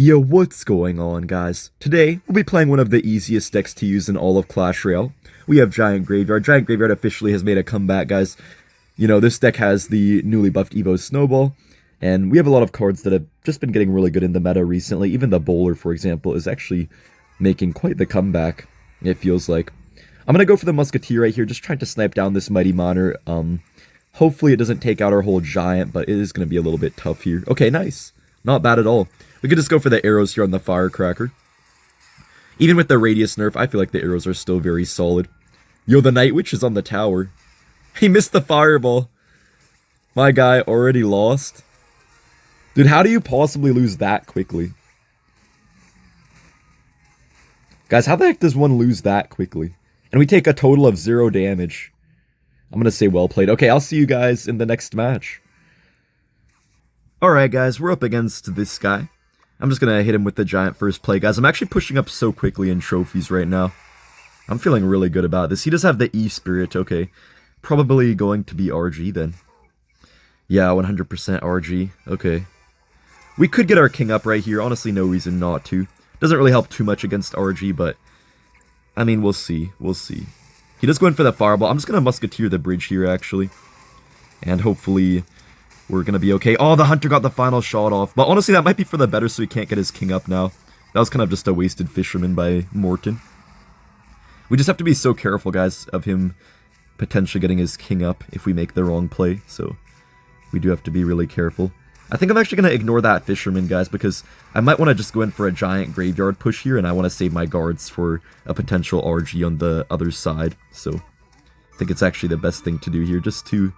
Yo, what's going on, guys? Today, we'll be playing one of the easiest decks to use in all of Clash Royale. We have Giant Graveyard. Giant Graveyard officially has made a comeback, guys. You know, this deck has the newly buffed Evo Snowball, and we have a lot of cards that have just been getting really good in the meta recently. Even the Bowler, for example, is actually making quite the comeback, it feels like. I'm gonna go for the Musketeer right here, just trying to snipe down this Mighty Monitor. Hopefully it doesn't take out our whole Giant, but it is gonna be a little bit tough here. Okay, nice. Not bad at all. We could just go for the arrows here on the Firecracker. Even with the radius nerf, I feel like the arrows are still very solid. Yo, the Night Witch is on the tower. He missed the fireball. My guy already lost. Dude, how do you possibly lose that quickly? Guys, how the heck does one lose that quickly? And we take a total of 0 damage. I'm gonna say well played. Okay, I'll see you guys in the next match. Alright guys, we're up against this guy. I'm just gonna hit him with the Giant first play, guys. I'm actually pushing up so quickly in trophies right now. I'm feeling really good about this. He does have the E-Spirit, okay. Probably going to be RG then. Yeah, 100% RG, okay. We could get our king up right here. Honestly, no reason not to. Doesn't really help too much against RG, but I mean, we'll see. We'll see. He does go in for the fireball. I'm just gonna Musketeer the bridge here, actually. And hopefully we're gonna be okay. Oh, the Hunter got the final shot off. But honestly, that might be for the better, so he can't get his king up now. That was kind of just a wasted Fisherman by Morton. We just have to be so careful, guys, of him potentially getting his king up if we make the wrong play. So we do have to be really careful. I think I'm actually going to ignore that Fisherman, guys, because I might want to just go in for a Giant Graveyard push here, and I want to save my guards for a potential RG on the other side. So I think it's actually the best thing to do here, just to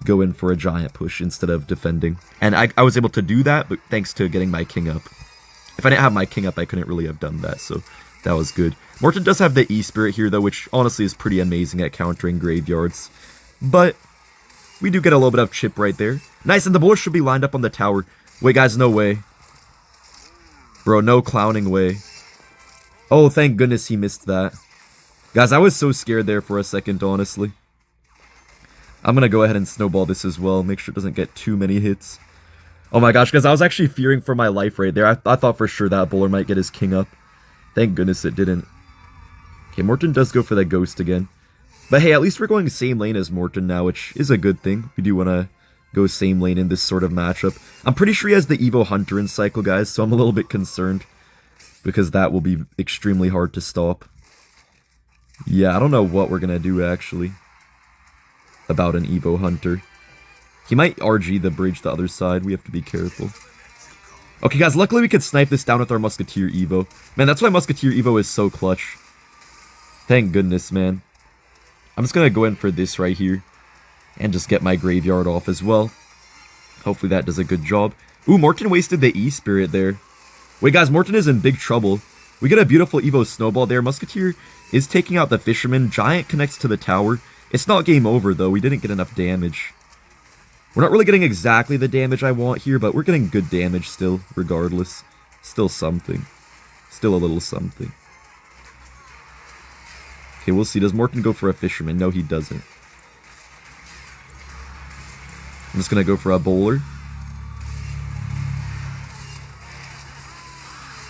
go in for a Giant push instead of defending. And I was able to do that, but thanks to getting my king up. If I didn't have my king up, I couldn't really have done that, so that was good. Morton does have the E-Spirit here, though, which honestly is pretty amazing at countering graveyards. But we do get a little bit of chip right there. Nice, and the bullets should be lined up on the tower. Wait, guys, no way. Bro, no clowning way. Oh, thank goodness he missed that. Guys, I was so scared there for a second, honestly. I'm gonna go ahead and snowball this as well. Make sure it doesn't get too many hits. Oh my gosh, guys, I was actually fearing for my life right there. I thought for sure that bowler might get his king up. Thank goodness it didn't. Okay, Morton does go for the ghost again. But hey, at least we're going same lane as Morton now, which is a good thing. We do want to go same lane in this sort of matchup. I'm pretty sure he has the Evo Hunter in cycle, guys, so I'm a little bit concerned, because that will be extremely hard to stop. Yeah, I don't know what we're going to do, actually, about an Evo Hunter. He might RG the bridge the other side. We have to be careful. Okay, guys, luckily we could snipe this down with our Musketeer Evo. Man, that's why Musketeer Evo is so clutch. Thank goodness, man. I'm just going to go in for this right here and just get my graveyard off as well. Hopefully that does a good job. Ooh, Morton wasted the E-Spirit there. Wait, guys, Morton is in big trouble. We get a beautiful Evo Snowball there. Musketeer is taking out the Fisherman. Giant connects to the tower. It's not game over, though. We didn't get enough damage. We're not really getting exactly the damage I want here, but we're getting good damage still, regardless. Still something. Still a little something. Okay, we'll see. Does Morton go for a Fisherman? No, he doesn't. I'm just going to go for a Bowler.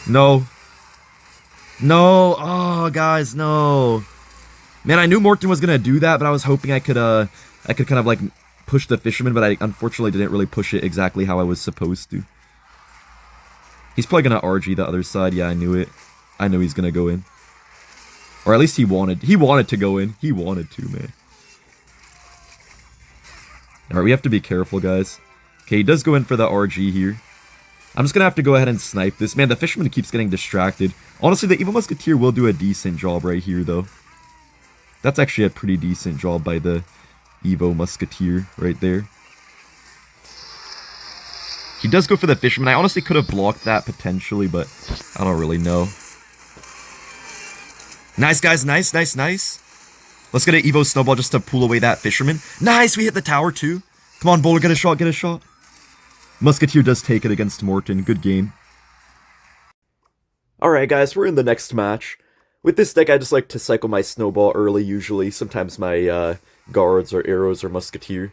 No. No. Oh, guys, no. Man, I knew Morton was going to do that, but I was hoping I could kind of, like, push the Fisherman, but I unfortunately didn't really push it exactly how I was supposed to. He's probably going to RG the other side. Yeah, I knew it. I know he's going to go in. Or at least he wanted to go in. He wanted to, man. Alright, we have to be careful, guys. Okay, he does go in for the RG here. I'm just going to have to go ahead and snipe this. Man, the Fisherman keeps getting distracted. Honestly, the Evo Musketeer will do a decent job right here, though. That's actually a pretty decent job by the Evo Musketeer right there. He does go for the Fisherman. I honestly could have blocked that potentially, but I don't really know. Nice, guys. Nice, nice, nice. Let's get an Evo Snowball just to pull away that Fisherman. Nice, we hit the tower too. Come on, Bowler, get a shot, get a shot. Musketeer does take it against Morton. Good game. Alright, guys, we're in the next match. With this deck, I just like to cycle my Snowball early, usually. Sometimes my guards or arrows or Musketeer.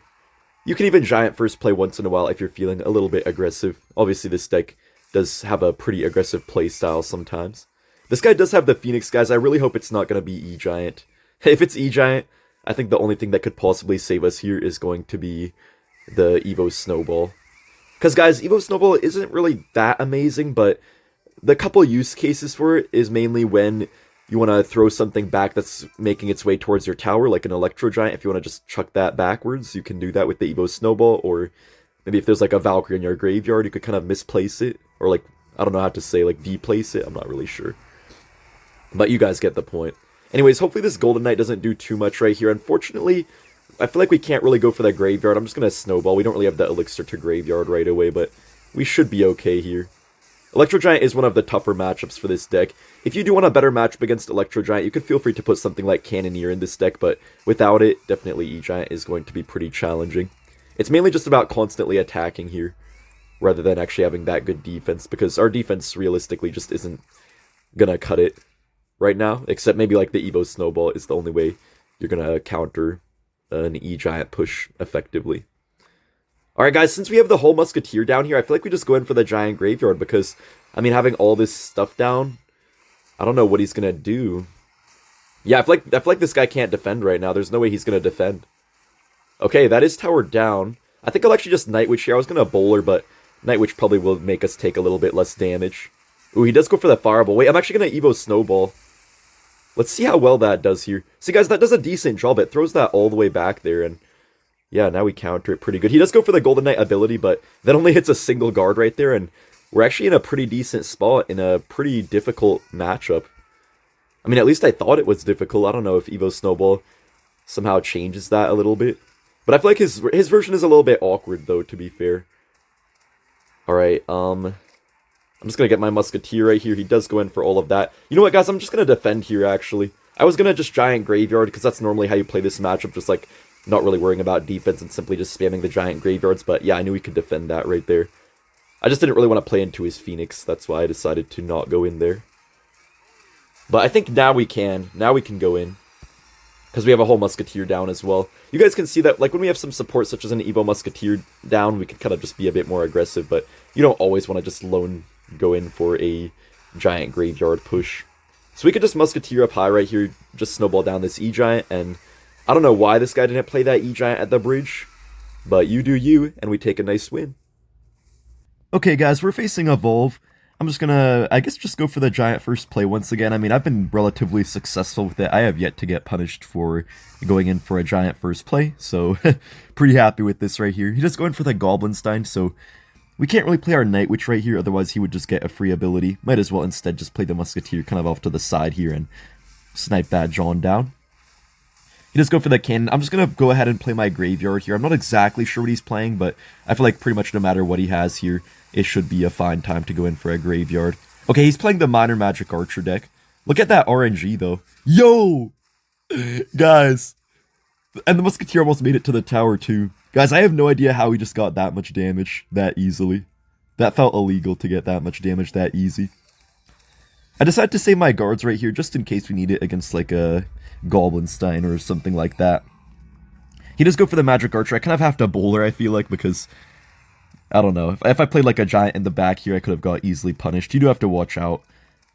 You can even Giant first play once in a while if you're feeling a little bit aggressive. Obviously, this deck does have a pretty aggressive playstyle sometimes. This guy does have the Phoenix, guys. I really hope it's not going to be E-Giant. If it's E-Giant, I think the only thing that could possibly save us here is going to be the Evo Snowball. Because, guys, Evo Snowball isn't really that amazing, but the couple use cases for it is mainly when you want to throw something back that's making its way towards your tower, like an Electro Giant. If you want to just chuck that backwards, you can do that with the Evo Snowball, or maybe if there's like a Valkyrie in your graveyard, you could kind of misplace it, or like, I don't know how to say, like deplace it, I'm not really sure. But you guys get the point. Anyways, hopefully this Golden Knight doesn't do too much right here. Unfortunately, I feel like we can't really go for the graveyard. I'm just going to Snowball. We don't really have the elixir to graveyard right away, but we should be okay here. Electro Giant is one of the tougher matchups for this deck. If you do want a better matchup against Electro Giant, you could feel free to put something like Cannoneer in this deck, but without it, definitely E-Giant is going to be pretty challenging. It's mainly just about constantly attacking here, rather than actually having that good defense, because our defense realistically just isn't gonna cut it right now, except maybe like the Evo Snowball is the only way you're gonna counter an E-Giant push effectively. Alright guys, since we have the whole Musketeer down here, I feel like we just go in for the Giant Graveyard, because, I mean, having all this stuff down, I don't know what he's gonna do. Yeah, I feel like this guy can't defend right now. There's no way he's gonna defend. Okay, that is tower down. I think I'll actually just Night Witch here. I was gonna Bowler, but Night Witch probably will make us take a little bit less damage. Ooh, he does go for the Fireball. Wait, I'm actually gonna Evo Snowball. Let's see how well that does here. See guys, that does a decent job. It throws that all the way back there, and yeah, now we counter it pretty good. He does go for the Golden Knight ability, but that only hits a single guard right there, and we're actually in a pretty decent spot in a pretty difficult matchup. I mean, at least I thought it was difficult. I don't know if Evo Snowball somehow changes that a little bit. But I feel like his version is a little bit awkward, though, to be fair. Alright, I'm just gonna get my Musketeer right here. He does go in for all of that. You know what, guys? I'm just gonna defend here, actually. I was gonna just Giant Graveyard, because that's normally how you play this matchup, just like not really worrying about defense and simply just spamming the Giant Graveyards, but yeah, I knew he could defend that right there. I just didn't really want to play into his Phoenix, that's why I decided to not go in there. But I think now we can. Now we can go in, because we have a whole Musketeer down as well. You guys can see that, like, when we have some support, such as an Evo Musketeer down, we can kind of just be a bit more aggressive, but you don't always want to just lone go in for a Giant Graveyard push. So we could just Musketeer up high right here, just Snowball down this E-Giant, and I don't know why this guy didn't play that E-Giant at the bridge, but you do you, and we take a nice win. Okay guys, we're facing Evolve. I'm just gonna, I guess, just go for the Giant first play once again. I mean, I've been relatively successful with it. I have yet to get punished for going in for a Giant first play, so pretty happy with this right here. He just going for the Goblinstein, so we can't really play our Night Witch right here, otherwise he would just get a free ability. Might as well instead just play the Musketeer kind of off to the side here and snipe that John down. He does go for the cannon. I'm just going to go ahead and play my Graveyard here. I'm not exactly sure what he's playing, but I feel like pretty much no matter what he has here, it should be a fine time to go in for a Graveyard. Okay, he's playing the Minor Magic Archer deck. Look at that RNG, though. Yo! Guys. And the Musketeer almost made it to the tower, too. Guys, I have no idea how he just got that much damage that easily. That felt illegal to get that much damage that easy. I decided to save my guards right here just in case we need it against like a Goblinstein or something like that. He does go for the Magic Archer. I kind of have to Bowler, I feel like, because I don't know. If I played like a Giant in the back here, I could have got easily punished. You do have to watch out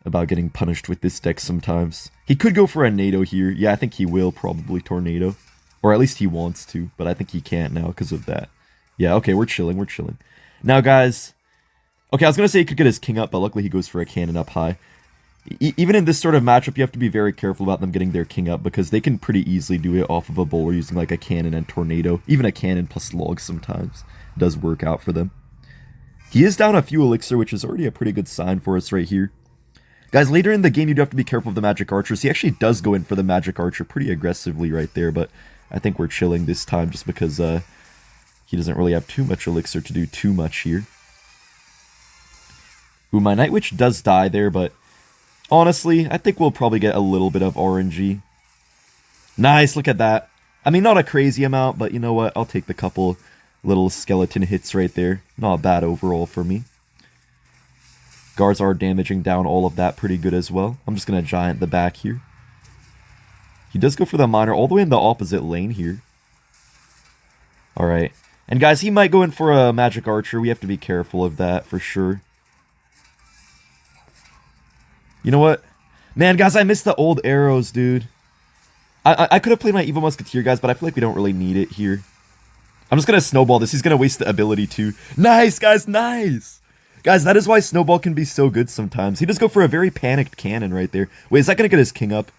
about getting punished with this deck sometimes. He could go for a NATO here. Yeah, I think he will probably Tornado. Or at least he wants to, but I think he can't now because of that. Yeah, okay, we're chilling, we're chilling. Now, guys, okay, I was going to say he could get his king up, but luckily he goes for a cannon up high. Even in this sort of matchup, you have to be very careful about them getting their king up, because they can pretty easily do it off of a bowler using like a cannon and tornado. Even a cannon plus log sometimes does work out for them. He is down a few elixir, which is already a pretty good sign for us right here. Guys, later in the game, you do have to be careful of the Magic Archers. He actually does go in for the Magic Archer pretty aggressively right there, but I think we're chilling this time just because he doesn't really have too much elixir to do too much here. Ooh, my Night Witch does die there, but honestly, I think we'll probably get a little bit of RNG. Nice, look at that. I mean, not a crazy amount, but you know what? I'll take the couple little skeleton hits right there. Not bad overall for me. Guards are damaging down all of that pretty good as well. I'm just going to Giant the back here. He does go for the Minor all the way in the opposite lane here. Alright. And guys, he might go in for a Magic Archer. We have to be careful of that for sure. You know what? Man, guys, I missed the old arrows, dude. I could have played my Evil Musketeer, guys, but I feel like we don't really need it here. I'm just gonna Snowball this. He's gonna waste the ability too. Nice, guys, nice! Guys, that is why Snowball can be so good sometimes. He does go for a very panicked cannon right there. Wait, is that gonna get his king up?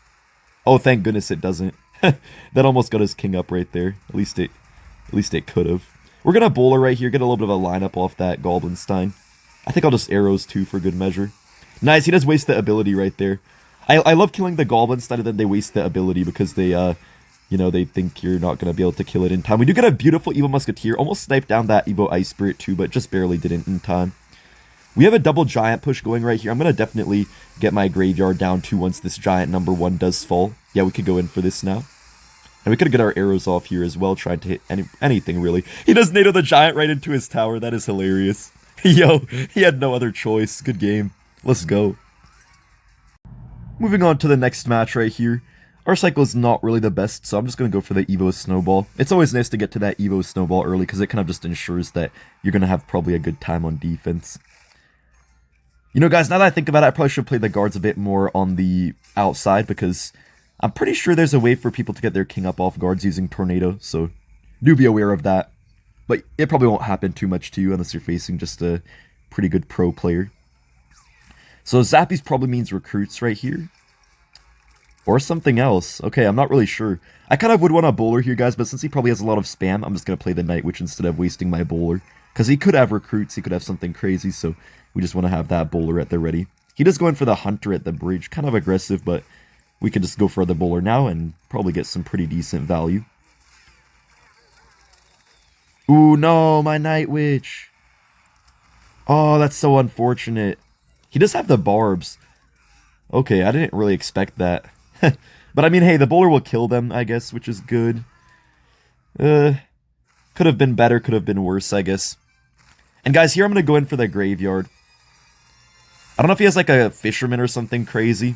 Oh, thank goodness it doesn't. That almost got his king up right there. At least it could have. We're gonna bowler right here, get a little bit of a lineup off that Goblinstein. I think I'll just arrows too for good measure. Nice, he does waste the ability right there. I love killing the Goblinstein and then they waste the ability because they, you know, they think you're not going to be able to kill it in time. We do get a beautiful Evil Musketeer, almost sniped down that Evo Ice Spirit too, but just barely didn't in time. We have a double Giant push going right here. I'm going to definitely get my Graveyard down too once this Giant number 1 does fall. Yeah, we could go in for this now. And we could get our arrows off here as well, trying to hit anything really. He does NATO the Giant right into his tower. That is hilarious. Yo, he had no other choice. Good game. Let's go. Moving on to the next match right here. Our cycle is not really the best, so I'm just going to go for the Evo Snowball. It's always nice to get to that Evo Snowball early because it kind of just ensures that you're going to have probably a good time on defense. You know, guys, now that I think about it, I probably should play the guards a bit more on the outside because I'm pretty sure there's a way for people to get their king up off guards using Tornado, so do be aware of that. But it probably won't happen too much to you unless you're facing just a pretty good pro player. So Zappies probably means recruits right here. Or something else. Okay, I'm not really sure. I kind of would want a bowler here, guys, but since he probably has a lot of spam, I'm just going to play the Night Witch instead of wasting my bowler. Because he could have recruits, he could have something crazy, so we just want to have that bowler at the ready. He does go in for the Hunter at the bridge. Kind of aggressive, but we can just go for the bowler now and probably get some pretty decent value. Ooh, no, my Night Witch. Oh, that's so unfortunate. He does have the barbs. Okay, I didn't really expect that. But I mean, hey, the bowler will kill them, I guess, which is good. Could have been better, could have been worse, I guess. And guys, here I'm going to go in for the Graveyard. I don't know if he has like a Fisherman or something crazy.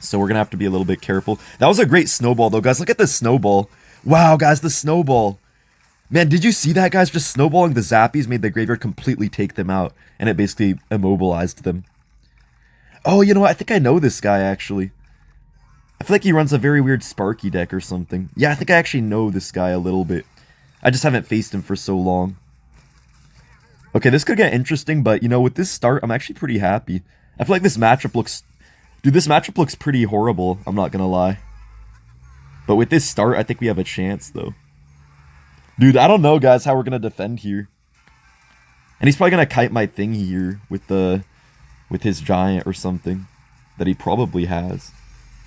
So we're going to have to be a little bit careful. That was a great Snowball, though, guys. Look at the Snowball. Wow, guys, the Snowball. Man, did you see that, guys? Just snowballing the Zappies made the Graveyard completely take them out. And it basically immobilized them. Oh, you know what? I think I know this guy, actually. I feel like he runs a very weird Sparky deck or something. Yeah, I think I actually know this guy a little bit. I just haven't faced him for so long. Okay, this could get interesting, but, you know, with this start, I'm actually pretty happy. I feel like this matchup looks... Dude, this matchup looks pretty horrible, I'm not gonna lie. But with this start, I think we have a chance, though. Dude, I don't know, guys, how we're gonna defend here. And he's probably gonna kite my thing here with his Giant or something that he probably has.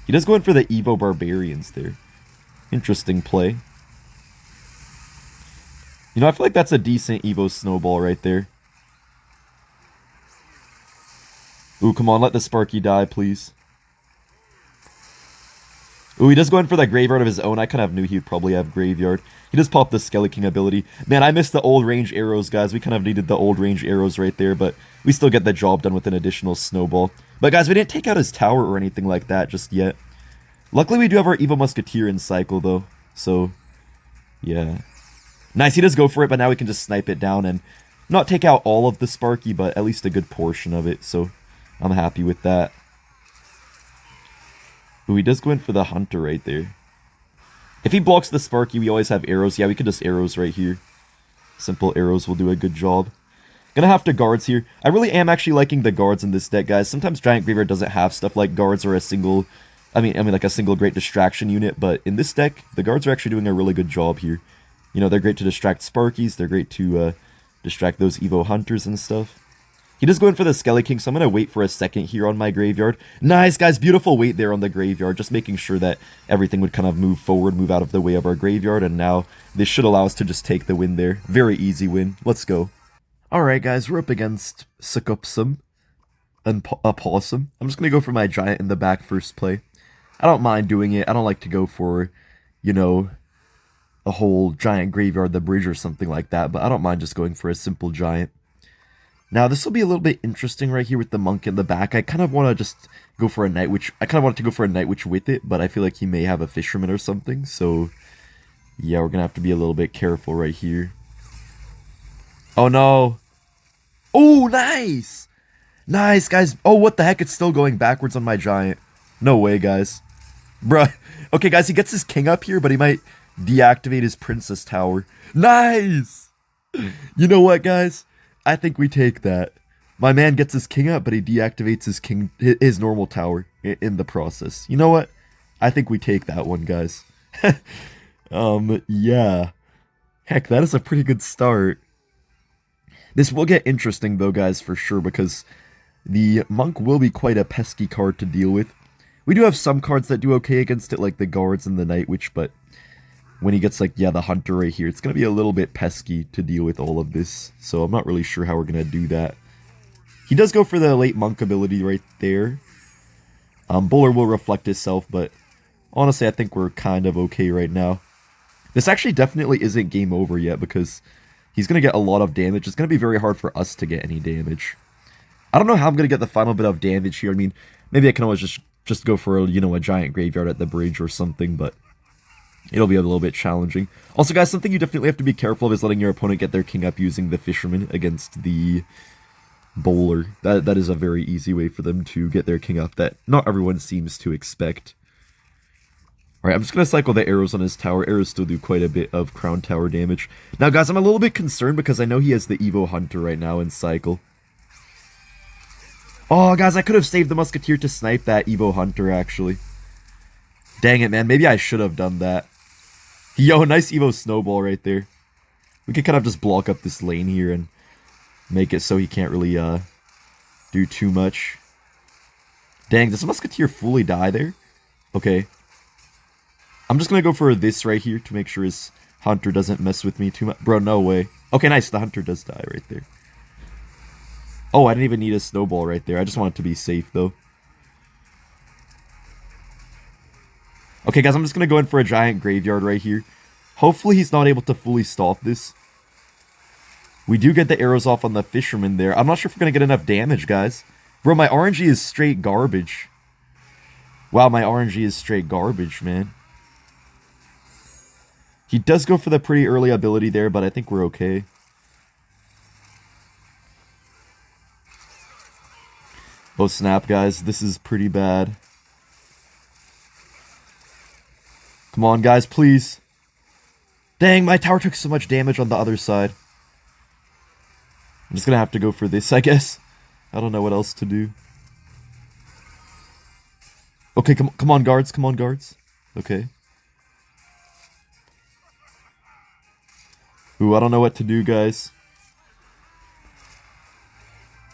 He does go in for the Evo Barbarians there. Interesting play. You know, I feel like that's a decent Evo Snowball right there. Ooh, come on, let the Sparky die, please. Ooh, he does go in for that Graveyard of his own. I kind of knew he'd probably have Graveyard. He does pop the Skelly King ability. Man, I missed the old range arrows, guys. We kind of needed the old range arrows right there, but we still get the job done with an additional Snowball. But guys, we didn't take out his tower or anything like that just yet. Luckily, we do have our Evil Musketeer in cycle, though. So, yeah. Nice, he does go for it, but now we can just snipe it down and not take out all of the Sparky, but at least a good portion of it. So, I'm happy with that. Ooh, he does go in for the Hunter right there. If he blocks the Sparky, we always have arrows. Yeah, we could just arrows right here. Simple arrows will do a good job. Gonna have to guards here. I really am actually liking the guards in this deck, guys. Sometimes Giant Graveyard doesn't have stuff like guards or a single... I mean, like a single great distraction unit, but in this deck, the guards are actually doing a really good job here. You know, they're great to distract Sparkies. They're great to distract those Evo Hunters and stuff. He does go in for the Skelly King, so I'm going to wait for a second here on my Graveyard. Nice, guys. Beautiful wait there on the Graveyard. Just making sure that everything would kind of move forward, move out of the way of our Graveyard. And now this should allow us to just take the win there. Very easy win. Let's go. Alright, guys. We're up against Succupsum and a Possum. I'm just going to go for my Giant in the back first play. I don't mind doing it. I don't like to go for, you know, a whole Giant Graveyard the bridge or something like that. But I don't mind just going for a simple Giant. Now, this will be a little bit interesting right here with the Monk in the back. I kind of want to just go for a Night Witch. I kind of wanted to go for a Night Witch with it, but I feel like he may have a Fisherman or something. So, yeah, we're going to have to be a little bit careful right here. Oh, no. Oh, nice! Nice, guys. Oh, what the heck? It's still going backwards on my giant. No way, guys. Bruh. Okay, guys, he gets his king up here, but he might deactivate his princess tower. Nice! You know what, guys? I think we take that. My man gets his king up, but he deactivates his normal tower in the process. You know what? I think we take that one, guys. Yeah. Heck, that is a pretty good start. This will get interesting, though, guys, for sure, because the monk will be quite a pesky card to deal with. We do have some cards that do okay against it, like the guards and the night witch, but when he gets, like, yeah, the hunter right here, it's going to be a little bit pesky to deal with all of this, so I'm not really sure how we're going to do that. He does go for the late monk ability right there. Bowler will reflect itself, but honestly, I think we're kind of okay right now. This actually definitely isn't game over yet, because he's going to get a lot of damage. It's going to be very hard for us to get any damage. I don't know how I'm going to get the final bit of damage here. I mean, maybe I can always just go for, you know, a giant graveyard at the bridge or something, but it'll be a little bit challenging. Also, guys, something you definitely have to be careful of is letting your opponent get their king up using the fisherman against the bowler. That is a very easy way for them to get their king up that not everyone seems to expect. Alright, I'm just going to cycle the arrows on his tower. Arrows still do quite a bit of crown tower damage. Now, guys, I'm a little bit concerned because I know he has the Evo Hunter right now in cycle. Oh, guys, I could have saved the Musketeer to snipe that Evo Hunter, actually. Dang it, man. Maybe I should have done that. Yo, nice Evo Snowball right there. We could kind of just block up this lane here and make it so he can't really do too much. Dang, does the Musketeer fully die there? Okay. I'm just going to go for this right here to make sure his Hunter doesn't mess with me too much. Bro, no way. Okay, nice. The Hunter does die right there. Oh, I didn't even need a Snowball right there. I just want it to be safe, though. Okay, guys, I'm just going to go in for a giant graveyard right here. Hopefully he's not able to fully stop this. We do get the arrows off on the fisherman there. I'm not sure if we're going to get enough damage, guys. Bro, my RNG is straight garbage. Wow, my RNG is straight garbage, man. He does go for the pretty early ability there, but I think we're okay. Oh snap, guys, this is pretty bad. Come on, guys, please. Dang, my tower took so much damage on the other side. I'm just gonna have to go for this, I guess. I don't know what else to do. Okay, come on, guards, come on, guards. Okay. Ooh, I don't know what to do, guys.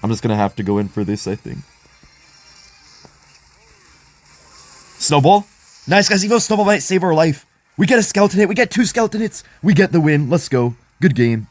I'm just gonna have to go in for this, I think. Snowball? Nice, guys. Evo Snowball might save our life. We get a skeleton hit. We get 2 skeleton hits. We get the win. Let's go. Good game.